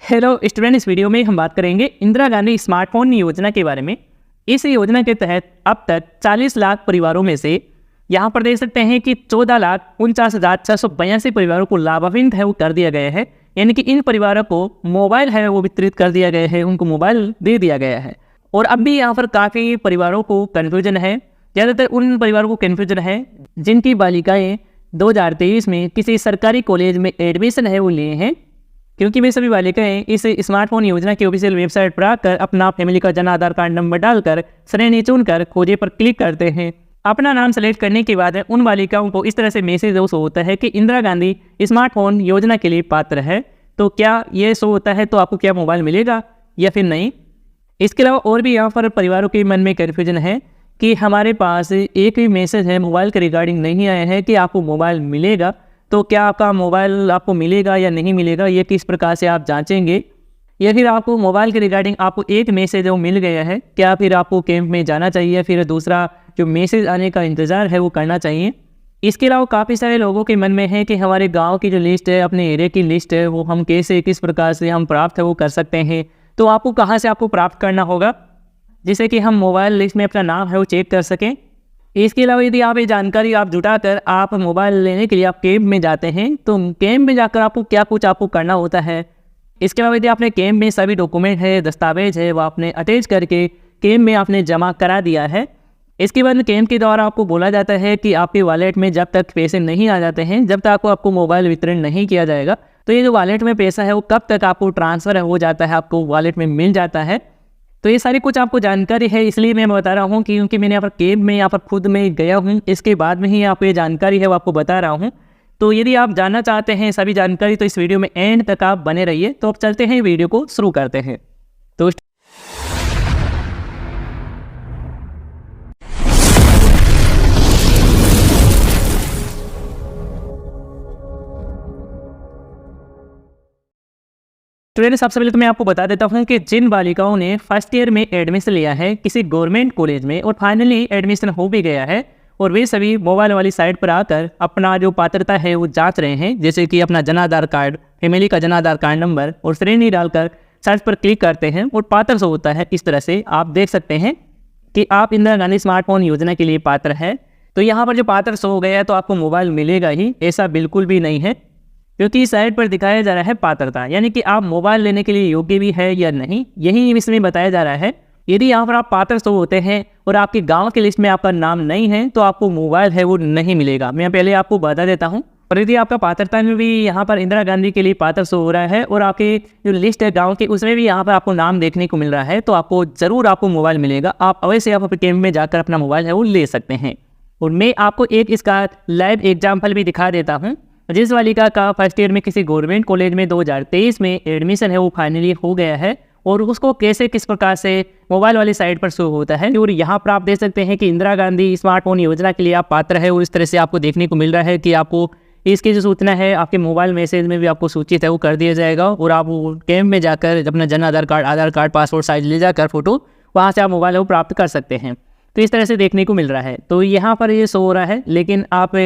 Hello student, इस video में हम बात करेंगे इंदिरा गांधी स्मार्टफोन योजना के बारे में। इस योजना के तहत अब तक 40 लाख परिवारों में से यहाँ पर देख सकते हैं कि 14,49,682 परिवारों को लाभान्वित है वो कर दिया गया है। यानी कि इन परिवारों को मोबाइल है वो वितरित कर दिया गया है, उनको मोबाइल दे दिया गया है। और अब भी यहाँ पर काफ़ी परिवारों को कन्फ्यूजन है। ज़्यादातर उन परिवारों को कन्फ्यूजन है जिनकी बालिकाएँ 2023 में किसी सरकारी कॉलेज में एडमिशन है वो लिए हैं, क्योंकि वे सभी बालिकाएं इस स्मार्टफोन योजना की ऑफिशियल वेबसाइट पर आकर अपना फैमिली का जन आधार कार्ड नंबर डालकर श्रेणी चुनकर खोजे पर क्लिक करते हैं। अपना नाम सेलेक्ट करने के बाद उन बालिकाओं को इस तरह से मैसेज शो होता है कि इंदिरा गांधी स्मार्टफोन योजना के लिए पात्र है। तो क्या ये शो होता है तो आपको क्या मोबाइल मिलेगा या फिर नहीं। इसके अलावा और भी यहाँ पर परिवारों के मन में कन्फ्यूजन है कि हमारे पास एक भी मैसेज है मोबाइल के रिगार्डिंग नहीं आया है कि आपको मोबाइल मिलेगा, तो क्या आपका मोबाइल आपको मिलेगा या नहीं मिलेगा, ये किस प्रकार से आप जांचेंगे। या फिर आपको मोबाइल के रिगार्डिंग आपको एक मैसेज वो मिल गया है, क्या फिर आपको कैंप में जाना चाहिए, फिर दूसरा जो मैसेज आने का इंतज़ार है वो करना चाहिए। इसके अलावा काफ़ी सारे लोगों के मन में है कि हमारे गांव की जो लिस्ट है, अपने एरिया की लिस्ट है, वो हम कैसे किस प्रकार से हम प्राप्त है वो कर सकते हैं। तो आपको कहाँ से आपको प्राप्त करना होगा जिससे कि हम मोबाइल लिस्ट में अपना नाम है वो चेक कर सकें। इसके अलावा यदि आप ये जानकारी आप जुटाकर आप मोबाइल लेने के लिए आप कैंप में जाते हैं, तो कैंप में जाकर आपको क्या कुछ आपको करना होता है। इसके अलावा यदि आपने कैंप में सभी डॉक्यूमेंट है, दस्तावेज है, वो आपने अटैच करके कैंप में आपने जमा करा दिया है। इसके बाद कैंप के द्वारा आपको बोला जाता है कि आपके वॉलेट में जब तक पैसे नहीं आ जाते हैं, जब तक आपको मोबाइल वितरण नहीं किया जाएगा, तो ये जो वॉलेट में पैसा है वो कब तक आपको ट्रांसफ़र हो जाता है, आपको वॉलेट में मिल जाता है। तो ये सारी कुछ आपको जानकारी है, इसलिए मैं बता रहा हूँ क्योंकि मैंने यहाँ पर कैंप में यहाँ पर खुद में गया हूँ। इसके बाद में ही आपको ये जानकारी है वो आपको बता रहा हूँ। तो यदि आप जानना चाहते हैं सभी जानकारी तो इस वीडियो में एंड तक आप बने रहिए। तो अब चलते हैं वीडियो को शुरू करते हैं। तो स्टूडेंट, सबसे पहले तो मैं आपको बता देता हूं कि जिन बालिकाओं ने फर्स्ट ईयर में एडमिशन लिया है किसी गवर्नमेंट कॉलेज में और फाइनली एडमिशन हो भी गया है, और वे सभी मोबाइल वाली साइट पर आकर अपना जो पात्रता है वो जांच रहे हैं, जैसे कि अपना जन आधार कार्ड, फैमिली का जन आधार कार्ड नंबर और श्रेणी डालकर सर्च पर क्लिक करते हैं और पात्र शो होता है। इस तरह से आप देख सकते हैं कि आप इंदिरा गांधी स्मार्टफोन योजना के लिए पात्र है। तो यहाँ पर जो पात्र शो हो गया है तो आपको मोबाइल मिलेगा ही, ऐसा बिल्कुल भी नहीं है, क्योंकि साइट पर दिखाया जा रहा है पात्रता, यानी कि आप मोबाइल लेने के लिए योग्य भी है या नहीं, यही इसमें बताया जा रहा है। यदि यहाँ पर आप पात्र शो होते हैं और आपके गांव की लिस्ट में आपका नाम नहीं है तो आपको मोबाइल है वो नहीं मिलेगा। मैं पहले आपको बता देता हूँ। और यदि आपका पात्रता में भी यहाँ पर इंदिरा गांधी के लिए पात्र शो हो रहा है और आपकी जो लिस्ट है गाँव की उसमें भी यहाँ पर आपको नाम देखने को मिल रहा है, तो आपको ज़रूर आपको मोबाइल मिलेगा। आप अवश्य आप कैंप में जाकर अपना मोबाइल है वो ले सकते हैं। और मैं आपको एक इसका लाइव एग्जाम्पल भी दिखा देता हूँ। जिस बालिका का फर्स्ट ईयर में किसी गवर्नमेंट कॉलेज में 2023 में एडमिशन है वो फाइनली हो गया है, और उसको कैसे किस प्रकार से मोबाइल वाली साइट पर शो होता है। और यहाँ पर आप देख सकते हैं कि इंदिरा गांधी स्मार्टफोन योजना के लिए आप पात्र है, और इस तरह से आपको देखने को मिल रहा है कि आपको इसकी जो सूचना है आपके मोबाइल मैसेज में भी आपको सूचित है वो कर दिया जाएगा। और आप कैंप में जाकर अपना Jan Aadhaar card, passport size ले जाकर फोटो वहाँ से आप मोबाइल वो प्राप्त कर सकते हैं। तो इस तरह से देखने को मिल रहा है। तो यहाँ पर ये शो हो रहा है, लेकिन आप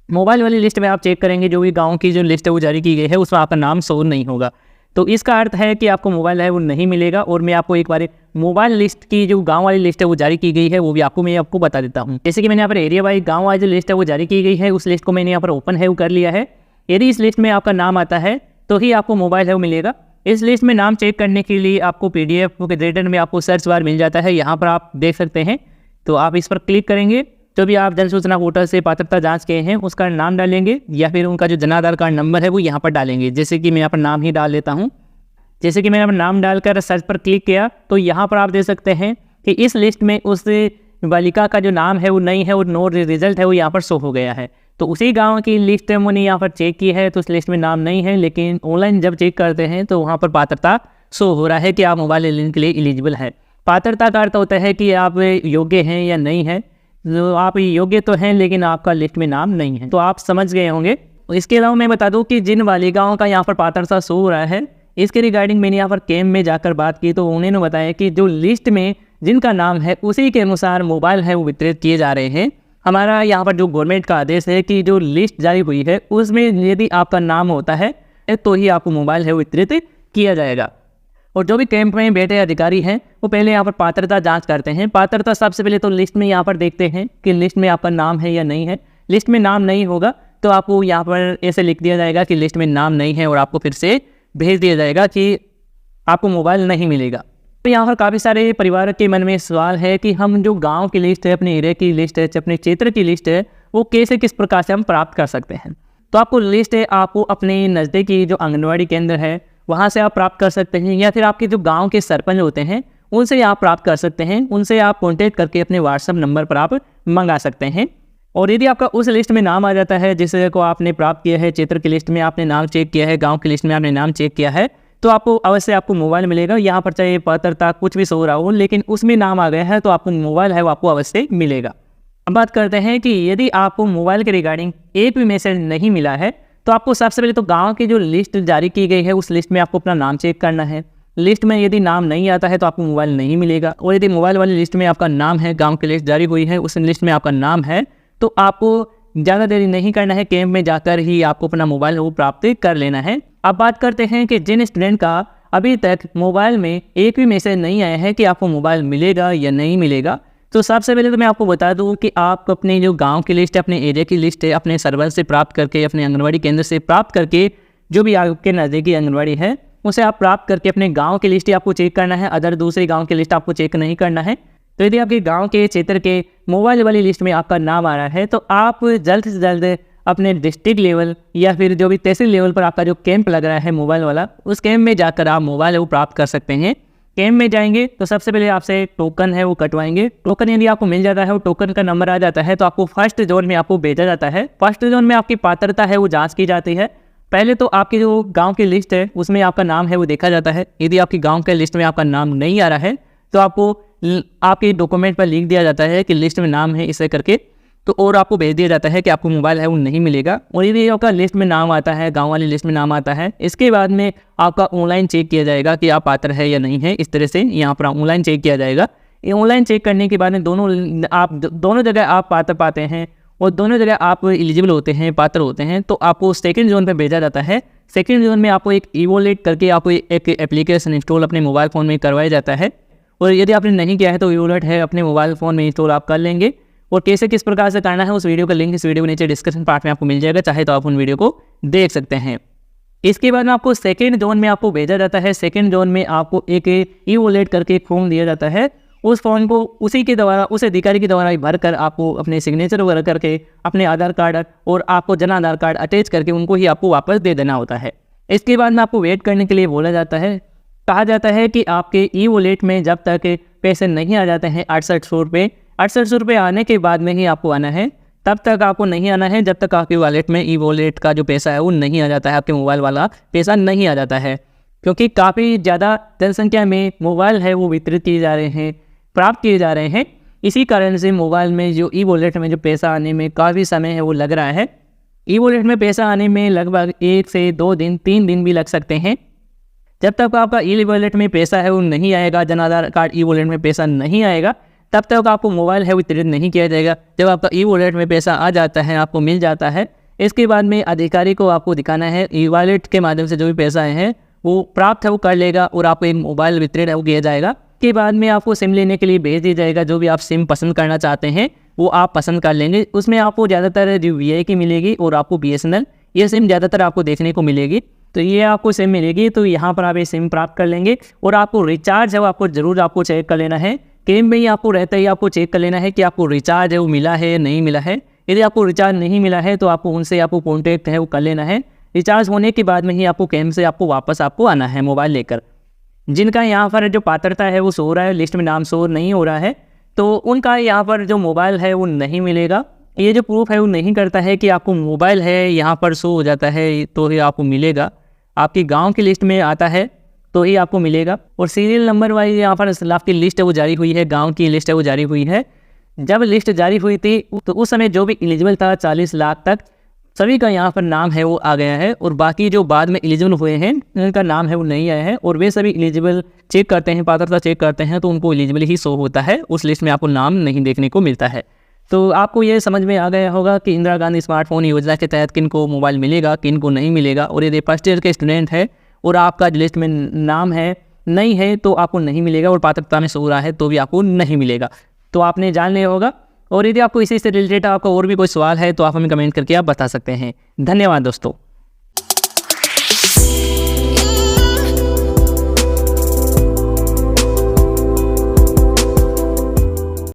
मोबाइल वाली लिस्ट में आप चेक करेंगे जो भी गांव की जो लिस्ट है वो जारी की गई है उसमें आपका नाम शो नहीं होगा। तो इसका अर्थ है कि आपको मोबाइल है वो नहीं मिलेगा। और मैं आपको एक बार मोबाइल लिस्ट की जो गांव वाली लिस्ट है वो जारी की गई है वो भी मैं आपको बता देता हूं। जैसे कि मैंने यहाँ पर एरिया वाइज गांव वाली जो लिस्ट है वो जारी की गई है, उस लिस्ट को मैंने यहाँ पर ओपन है वो कर लिया है। यदि इस लिस्ट में आपका नाम आता है तो ही आपको मोबाइल है वो मिलेगा। इस लिस्ट में नाम चेक करने के लिए आपको PDF के रेडर में आपको सर्च बार मिल जाता है, यहाँ पर आप देख सकते हैं। तो आप इस पर क्लिक करेंगे, जो भी आप जन सूचना पोर्टल से पात्रता जांच किए हैं उसका नाम डालेंगे या फिर उनका जो जन आधार कार्ड नंबर है वो यहाँ पर डालेंगे। जैसे कि मैं यहाँ पर नाम ही डाल लेता हूँ। जैसे कि मैंने यहाँ पर नाम डालकर सर्च पर क्लिक किया तो यहाँ पर आप देख सकते हैं कि इस लिस्ट में उस बालिका का जो नाम है वो नहीं है और नो रिजल्ट है वो यहाँ पर शो हो गया है। तो उसी गाँव की लिस्ट मैंने यहाँ पर चेक की है तो उस लिस्ट में नाम नहीं है, लेकिन ऑनलाइन जब चेक करते हैं तो वहाँ पर पात्रता शो हो रहा है कि आप मोबाइल लेने के लिए एलिजिबल है। पात्रता का अर्थ होता है कि आप योग्य हैं या नहीं है। तो आप योग्य तो हैं लेकिन आपका लिस्ट में नाम नहीं है, तो आप समझ गए होंगे। इसके अलावा मैं बता दूं कि जिन बालिकाओं का यहाँ पर पात्रता शो हो रहा है इसके रिगार्डिंग मैंने यहाँ पर कैंप में जाकर बात की तो उन्होंने बताया कि जो लिस्ट में जिनका नाम है उसी के अनुसार मोबाइल है वो वितरित किए जा रहे हैं। हमारा यहाँ पर जो गवर्नमेंट का आदेश है कि जो लिस्ट जारी हुई है उसमें यदि आपका नाम होता है तो ही आपको मोबाइल है वो वितरित किया जाएगा। और जो भी कैंप में बैठे अधिकारी हैं वो पहले यहाँ पर पात्रता जांच करते हैं। पात्रता सबसे पहले तो लिस्ट में यहाँ पर देखते हैं कि लिस्ट में आपका नाम है या नहीं है। लिस्ट में नाम नहीं होगा तो आपको यहाँ पर ऐसे लिख दिया जाएगा कि लिस्ट में नाम नहीं है और आपको फिर से भेज दिया जाएगा कि आपको मोबाइल नहीं मिलेगा। तो यहाँ पर काफ़ी सारे परिवार के मन में सवाल है कि हम जो गांव की लिस्ट है, अपने एरिया की लिस्ट है, अपने क्षेत्र की लिस्ट है, वो कैसे किस प्रकार से हम प्राप्त कर सकते हैं। तो आपको लिस्ट है आपको अपने नज़दीकी जो आंगनवाड़ी केंद्र है वहाँ से आप प्राप्त कर सकते हैं, या फिर आपके जो गांव के सरपंच होते हैं उनसे आप प्राप्त कर सकते हैं। उनसे आप कॉन्टेक्ट करके अपने व्हाट्सएप नंबर पर आप मंगा सकते हैं। और यदि आपका उस लिस्ट में नाम आ जाता है जिसे को आपने प्राप्त किया है, क्षेत्र की लिस्ट में आपने नाम चेक किया है, गाँव की लिस्ट में आपने नाम चेक किया है, तो आपको अवश्य आपको मोबाइल मिलेगा। यहाँ पर चाहे पात्रता कुछ भी सो रहा हो, लेकिन उसमें नाम आ गया है तो आपको मोबाइल है वो आपको अवश्य मिलेगा। अब बात करते हैं कि यदि आपको मोबाइल के रिगार्डिंग एक भी मैसेज नहीं मिला है तो आपको सबसे पहले तो गांव की जो लिस्ट जारी की गई है उस लिस्ट में आपको अपना नाम चेक करना है। लिस्ट में यदि नाम नहीं आता है तो आपको मोबाइल नहीं मिलेगा। और यदि मोबाइल वाली लिस्ट में आपका नाम है, गाँव की लिस्ट जारी हुई है उस लिस्ट में आपका नाम है, तो आपको ज़्यादा देरी नहीं करना है, कैंप में जाकर ही आपको अपना मोबाइल वो प्राप्त कर लेना है। अब बात करते हैं कि जिन स्टूडेंट का अभी तक मोबाइल में एक भी मैसेज नहीं आया है कि आपको मोबाइल मिलेगा या नहीं मिलेगा, तो सबसे पहले तो मैं आपको बता दूं कि आप अपने जो गांव की लिस्ट है, अपने एरिया की लिस्ट है, अपने सर्वर से प्राप्त करके, अपने आंगनवाड़ी केंद्र से प्राप्त करके, जो भी आपके नज़दीकी आंगनवाड़ी है उसे आप प्राप्त करके अपने गाँव की लिस्ट आपको चेक करना है। अदर दूसरे गाँव की लिस्ट आपको चेक नहीं करना है। तो यदि आपके गांव के क्षेत्र के मोबाइल वाली लिस्ट में आपका नाम आ रहा है तो आप जल्द से जल्द अपने डिस्ट्रिक्ट लेवल या फिर जो भी तहसील लेवल पर आपका जो कैंप लग रहा है मोबाइल वाला, उस कैंप में जाकर आप मोबाइल वो प्राप्त कर सकते हैं। कैंप में जाएंगे तो सबसे पहले आपसे टोकन है वो कटवाएंगे। टोकन यदि आपको मिल जाता है, वो टोकन का नंबर आ जाता है, तो आपको फर्स्ट जोन में आपको भेजा जाता है। फर्स्ट जोन में आपकी पात्रता है वो जाँच की जाती है। पहले तो आपकी जो गाँव की लिस्ट है उसमें आपका नाम है वो देखा जाता है। यदि आपकी गाँव के लिस्ट में आपका नाम नहीं आ रहा है तो आपको आपके डॉक्यूमेंट पर लिख दिया जाता है कि लिस्ट में नाम है इसे करके, तो और आपको भेज दिया जाता है कि आपको मोबाइल है वो नहीं मिलेगा। और यदि आपका लिस्ट में नाम आता है, गांव वाली लिस्ट में नाम आता है, इसके बाद में आपका ऑनलाइन चेक किया जाएगा कि आप पात्र है या नहीं है। इस तरह से यहाँ पर ऑनलाइन चेक किया जाएगा। ये ऑनलाइन चेक करने के बाद में दोनों जगह आप पात्र पाते हैं और दोनों जगह आप एलिजिबल होते हैं, पात्र होते हैं, तो आपको सेकेंड जोन पर भेजा जाता है। सेकेंड जोन में आपको एक ई-वॉलेट करके आपको एक एप्लीकेशन इंस्टॉल अपने मोबाइल फ़ोन में करवाया जाता है। और यदि आपने नहीं किया है तो ई-वॉलेट है अपने मोबाइल फ़ोन में इंस्टॉल आप कर लेंगे। और कैसे किस प्रकार से करना है उस वीडियो का लिंक इस वीडियो के नीचे डिस्क्रिप्शन पार्ट में आपको मिल जाएगा, चाहे तो आप उन वीडियो को देख सकते हैं। इसके बाद में आपको सेकेंड जोन में आपको भेजा जाता है। सेकेंड जोन में आपको एक ई-वॉलेट करके एक फॉर्म दिया जाता है। उस फॉर्म को उसी के द्वारा, उस अधिकारी के द्वारा भर कर आपको अपने सिग्नेचर वगैरह करके अपने आधार कार्ड और आपको जन आधार कार्ड अटैच करके उनको ही आपको वापस दे देना होता है। इसके बाद में आपको वेट करने के लिए बोला जाता है। कहा जाता है कि आपके ई-वॉलेट में जब तक पैसे नहीं आ जाते हैं 6800 रुपये आने के बाद में ही आपको आना है, तब तक आपको नहीं आना है जब तक आपके वॉलेट में ई-वॉलेट का जो पैसा है वो नहीं आ जाता है, आपके मोबाइल वाला पैसा नहीं आ जाता है। क्योंकि काफ़ी ज़्यादा जनसंख्या में मोबाइल है वो वितरित किए जा रहे हैं, प्राप्त किए जा रहे हैं। इसी कारण से मोबाइल में जो ई-वॉलेट में जो पैसा आने में काफ़ी समय है वो लग रहा है। ई-वॉलेट में पैसा आने में लगभग 1 से 2 दिन 3 दिन भी लग सकते हैं। जब तक आपका ई-वॉलेट में पैसा है वो नहीं आएगा, जन आधार कार्ड ई-वॉलेट में पैसा नहीं आएगा, तब तक आपको मोबाइल है वितरित नहीं किया जाएगा। जब आपका ई-वॉलेट में पैसा आ जाता है, आपको मिल जाता है, इसके बाद में अधिकारी को आपको दिखाना है ई-वॉलेट के माध्यम से जो भी पैसा है वो प्राप्त है वो कर लेगा और आपको एक मोबाइल वितरित है वो किया जाएगा। के बाद में आपको सिम लेने के लिए भेज दिया जाएगा। जो भी आप सिम पसंद करना चाहते हैं वो आप पसंद कर लेंगे। उसमें आपको ज़्यादातर जो वी की मिलेगी और आपको BSNL ये सिम ज़्यादातर आपको देखने को मिलेगी। तो ये आपको सिम मिलेगी, तो यहाँ पर आप ये सिम प्राप्त कर लेंगे। और आपको रिचार्ज है वो आपको ज़रूर आपको चेक कर लेना है। कैंप में ही आपको रहता ही आपको चेक कर लेना है कि आपको रिचार्ज है वो मिला है या नहीं मिला है। यदि आपको रिचार्ज नहीं मिला है तो आपको उनसे आपको कॉन्टैक्ट है वो कर लेना है। रिचार्ज होने के बाद में ही आपको कैंप से आपको वापस आपको आना है मोबाइल लेकर। जिनका यहाँ पर जो पात्रता है वो शो रहा है, लिस्ट में नाम शो नहीं हो रहा है, तो उनका यहाँ पर जो मोबाइल है वो नहीं मिलेगा। ये जो प्रूफ है वो नहीं करता है कि आपको मोबाइल है यहाँ पर शो हो जाता है तो ही आपको मिलेगा। आपकी गांव की लिस्ट में आता है तो ही आपको मिलेगा। और सीरियल नंबर वाइज यहाँ पर आपकी लिस्ट है वो जारी हुई है, गांव की लिस्ट है वो जारी हुई है। जब लिस्ट जारी हुई थी तो उस समय जो भी एलिजिबल था 40 लाख तक सभी का यहाँ पर नाम है वो आ गया है। और बाकी जो बाद में एलिजिबल हुए हैं उनका नाम है वो नहीं आया है। और वे सभी एलिजिबल चेक करते हैं, पात्रता चेक करते हैं, तो उनको एलिजिबल ही शो होता है, उस लिस्ट में आपको नाम नहीं देखने को मिलता है। तो आपको ये समझ में आ गया होगा कि इंदिरा गांधी स्मार्टफोन योजना के तहत किन को मोबाइल मिलेगा, किन को नहीं मिलेगा। और यदि फर्स्ट ईयर के स्टूडेंट है और आपका लिस्ट में नाम है नहीं है तो आपको नहीं मिलेगा, और पात्रता में शो रहा है तो भी आपको नहीं मिलेगा। तो आपने जान लिया होगा। और यदि आपको इसी से रिलेटेड आपका और भी कोई सवाल है तो आप हमें कमेंट करके आप बता सकते हैं। धन्यवाद दोस्तों।